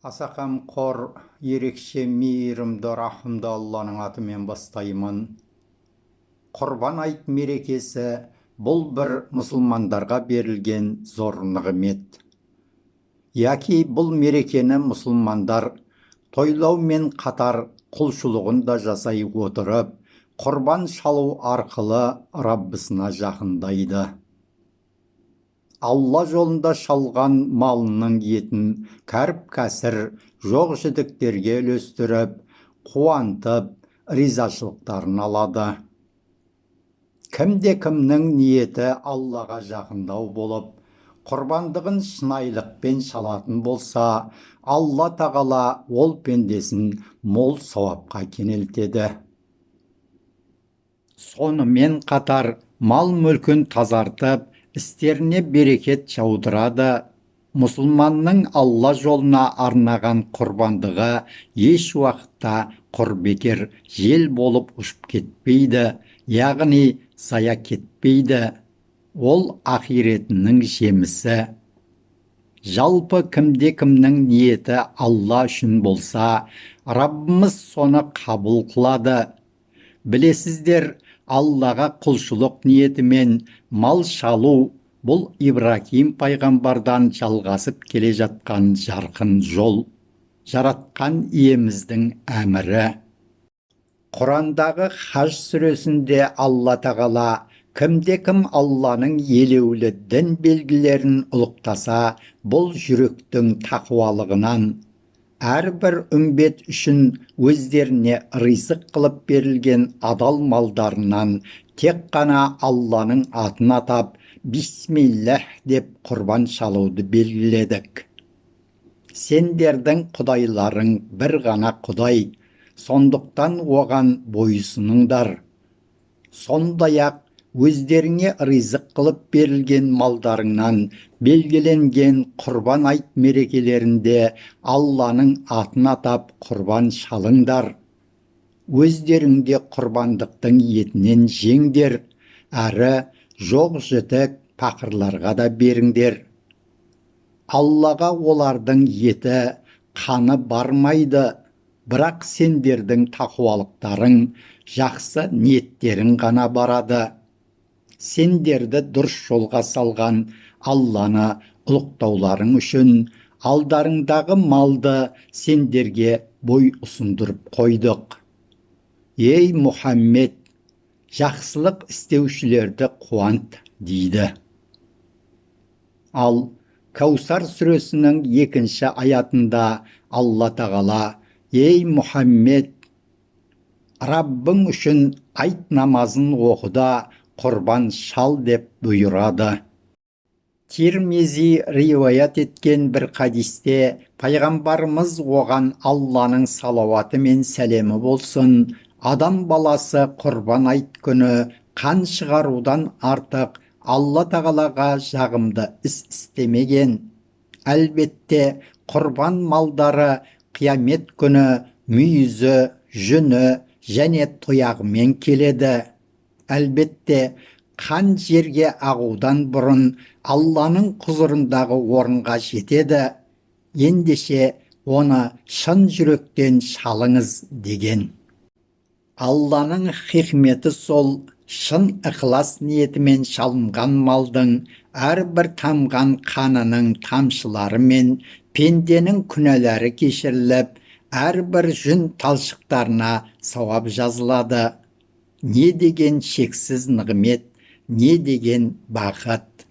Аса қамқор, ерекше мейірімді рахымды Алланың атымен бастаймын. Құрбан айт мерекесі бұл бір мұсылмандарға берілген зор нығмет. Яки бұл мерекені мұсылмандар тойлаумен қатар құлшылығын да жасай отырып, құрбан шалу арқылы Раббысына жақындайды. Алла жолында шалған малының етін кәріп-кәсір жоқ жідіктерге үлестіріп, қуантып, ризашылықтарын алады. Кімде-кімнің ниеті Аллаға жақындау болып, құрбандығын шынайылықпен шалатын болса, Алла тағала ол пендесін мол сауапқа кенелтеді. Сонымен қатар мал-мүлкін тазартып, істеріне берекет жаудырады. Мұсылманның Алла жолына арнаған құрбандығы еш уақытта құр-бекер жел болып ұшып кетпейді, яғни зая кетпейді. Ол ақиретінің жемісі. Жалпы кімде-кімнің ниеті Алла үшін болса, Раббымыз соны қабыл қылады. Білесіздер, Аллаға құлшылық ниетімен мал шалу бұл Ибрахим пайғамбардан жалғасып келе жатқан жарқын жол, жаратқан иеміздің әмірі. Құрандағы Хаж сүресінде Алла тағала кімде-кім Алланың елеулі дін белгілерін ұлықтаса, бұл жүректің тақуалығынан, әрбір үмбет үшін өздеріне ризық қылып берілген адал малдарынан тек қана Алланың атын атап, бисмиллах деп құрбан шалуды белгіледік. Сендердің құдайларың бір ғана Құдай, сондықтан оған бойсұныңдар. Сондай-ақ өздеріңе ризық қылып берілген малдарыңнан белгіленген құрбан айт мерекелерінде Алланың атын атап құрбан шалыңдар. Өздеріңде құрбандықтың етінен жеңдер, әрі жоқ-жітік пақырларға да беріңдер. Аллаға олардың еті, қаны бармайды, бірақ сендердің тақуалықтарың, жақсы ниеттерің ғана барады. Сендерді дұрыс жолға салған Алланы ұлықтауларың үшін алдарыңдағы малды сендерге бой ұсындырып қойдық. Ей Мұхаммед, жақсылық істеушілерді қуант дейді. Ал Каусар сүресінің 2-ші аятында Алла тағала: ей Мұхаммед, Раббың үшін айт намазын оқыда, құрбан шал деп бұйырады. Тирмизи риуаят еткен бір хадисте пайғамбарымыз оған Алланың салауаты мен сәлемі болсын, адам баласы құрбан айт күні қан шығарудан артық Алла тағалаға жағымды іс істемеген. Әлбетте, құрбан малдары қиямет күні мүйізі, жүні және тұяғымен келеді. Әлбетте, қан жерге ағудан бұрын Алланың құзырындағы орынға жетеді. Ендеше оны шын жүректен шалыңыз деген. Алланың хикметі сол, шын ықылас ниетімен шалынған малдың әрбір тамған қанының тамшылары мен пенденің күнәлары кешіріліп, әрбір жүн талшықтарына сауап жазылады. Не деген шексіз нығмет, не деген бақыт.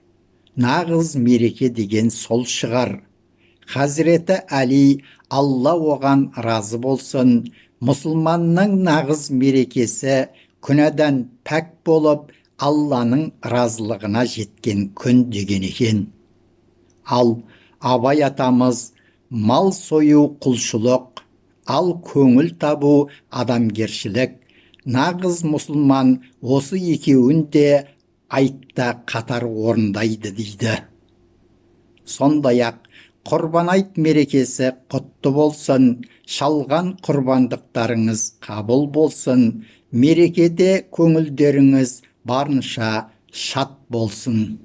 Нағыз мереке деген сол шығар. Хазіреті Әли, Алла оған разы болсын, мұсылманның нағыз мерекесі күнәдан пәк болып, Алланың разылығына жеткен күн деген екен. Ал Абай атамыз мал сою құлшылық, ал көңіл табу адамгершілік. Нағыз мұсылман осы екеуін де айтта қатар орындайды дейді. Сондай-ақ құрбан айт мерекесі құтты болсын, шалған құрбандықтарыңыз қабыл болсын, мерекеде көңілдеріңіз барынша шат болсын.